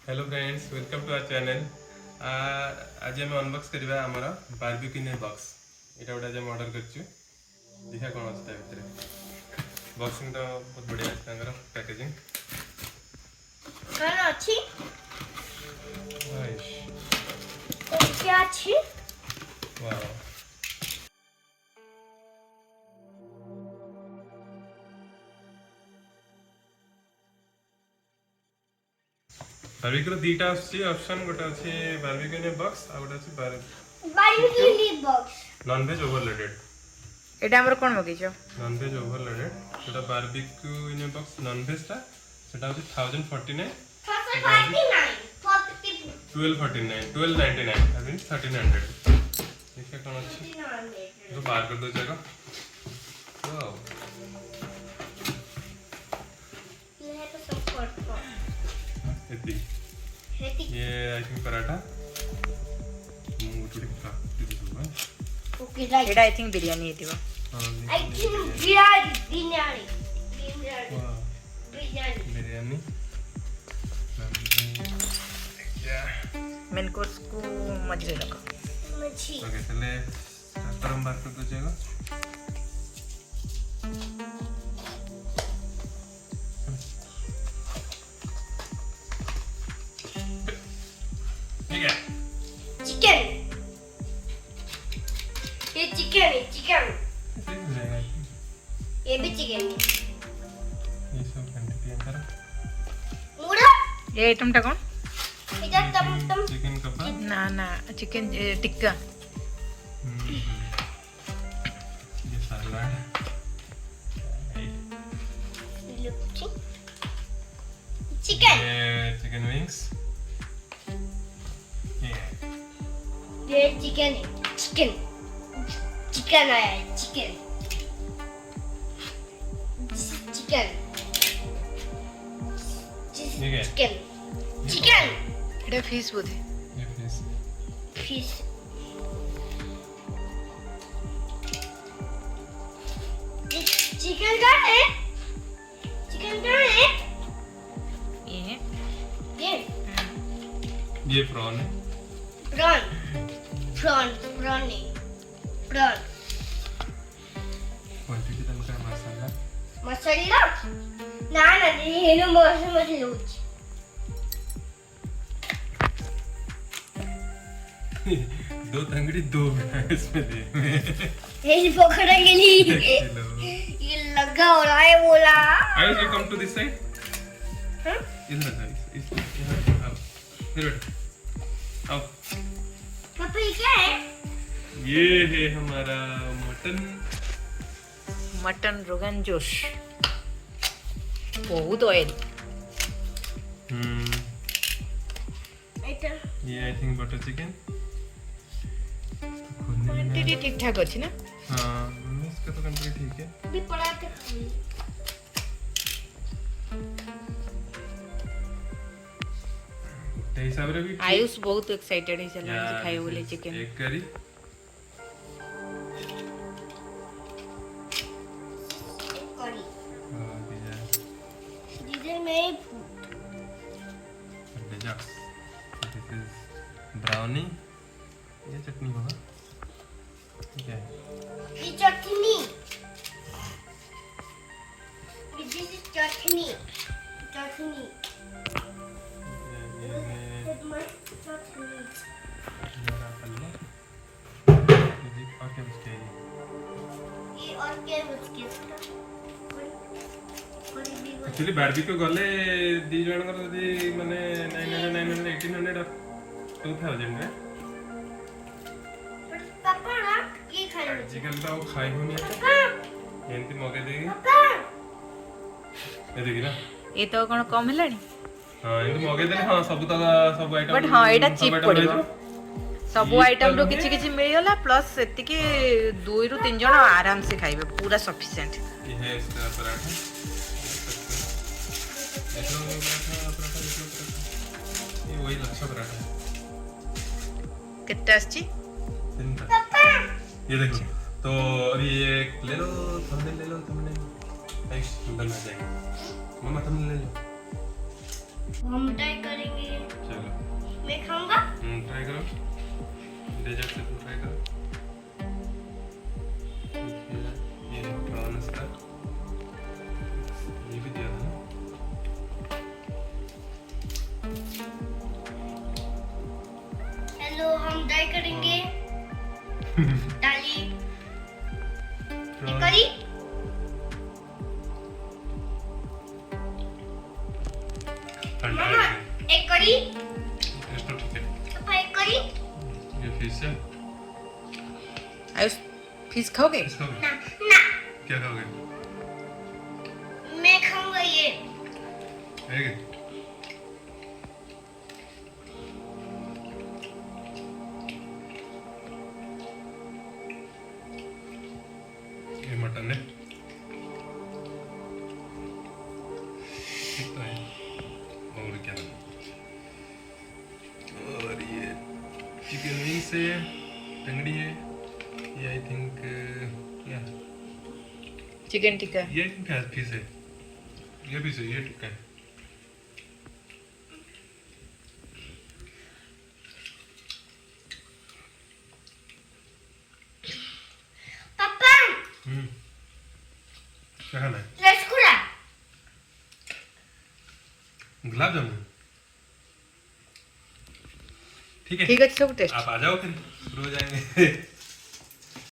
Hello friends, welcome to our channel. आज हम unbox करबा हमर बारबेक्यू बॉक्स। एटा उडा जे ऑर्डर करछु, देखा कोन अछि ता भितर। बॉक्सिंग तो बहुत बढ़िया अछि, तांगर पैकेजिंग कोन अछि नाइस। क्या अछि? वाओ, बारबेक्यू दीटा अछि ऑप्शन। गोटा अछि बारबेक्यू बॉक्स आ गोटा अछि barbecue box non veg overloaded. एटा हमर कोन मगैछो? नॉन वेज ओवरलोडेड सेटा बारबेक्यू बॉक्स नॉन वेज ता सेटा अछि 1049, 1299 आई मीन 1300। देखिए कौन अच्छी तो बाहर कर दो जगह। वाओ, ये तो सब करतो इतनी हेती ये आई थिंक पराठा मुझे का दिखा। Okay right Etah I think biryani हेतिबो। हां, आई थिंक बिरयानी वाह, बिरयानी क्या मेन कोर्स को मजरे रखो। मच्छी ओके चले गरम बात कर दो जगह। ठीक है, चिकन ये चिकन ये भी चिकन ये सब क्वांटिटी अंदर मुड़ा ये आइटम टा कोन? इधर टम चिकन कपा ना ना चिकन टिक्का। ये सलाद चिकन ये चिकन विंग्स ये चिकन आया है चिकन ठीक है, चिकन एटा फिश बोधे। ये फिश चिकन का है ये ये प्रॉन है। प्रॉन नहीं प्रॉन क्वांटिटी तनका मसाला मसाला ना ये मसाला लूच दो तंगड़ी दो इसमें दे ये पकड़ा के लिए किलो। ये लगा हो रहा है बोला Ayush, you come to this side. हाँ? इधर आ, इधर आओ, इधर बैठ आओ। पापा ये क्या है? ये है हमारा मटन रोगन जोश, बहुत ऑयल। ये I think butter chicken. Quantity ठीक ठाक अछि ना? हाँ, इसका तो क्वांटिटी ठीक है। भी पड़ा के ते हिसाब रे भी आयुष बहुत एक्साइटेड है चला खाए बोले चिकन। एक करी करी हां दिया जिधर में जा। दिस इज ब्राउनी, ये चटनी होगा। ठीक है, ये चटनी दिस इज चटनी ये चटनी मेरा पल्ला ये और क्या उसके ये और क्या उसके एक्चुअली बारबेक्यू गले दी जणकर जदी माने 900 1800 2000 रे पापा ना ये खाना आजकल तो खाई होनी है। पापा एंती मगे देगी पापा ये देखी ना। ये तो कोन कम हेलानी? हां एंती मगे देले। हां सब आइटम बट हां एटा चीप पड़िबो। सब ये आइटम रो तो किछि किछि मिल गला, प्लस सेति के 2 रु 3 जण आराम से खाइबे, पूरा सफिशिएंट। ये है इसका पराठा। ये वही लच्छा पराठा है। कितना आछि? पापा ये देखो तो अभी ये ले लो, थंबनेल ले लो, थंबनेल आयुष बन जाएगा। मम्मा थंबनेल ले लो। हम ट्राई करेंगे। मैं खाऊंगा। ट्राई करो, डेजर्ट से तुम ट्राई करो। ये प्रॉन इसका, ये भी दिया था ना। हेलो, हम ट्राई करेंगे। डाली प्रॉन करी। ठंडा मामा है, एक करी। टेस्ट तो ठीक है। पापा एक करी। ये फिश है, आयुष फिश खाओगे? इसको ना ना, क्या खाओगे? मैं खाऊंगा ये। एक ये मटन है, ठीक तो है। और क्या नाम? और ये चिकन विंग्स है, टंगड़ी है, ये आई थिंक या चिकन टिक्का। ये क्या फिश है, ये फिश है, ये टिक्का है। पापा क्या खाना है? रसगुल्ला। गुलाब जामुन, ठीक है। ठीक है, सब टेस्ट। आप आ जाओ, फिर शुरू हो जाएंगे।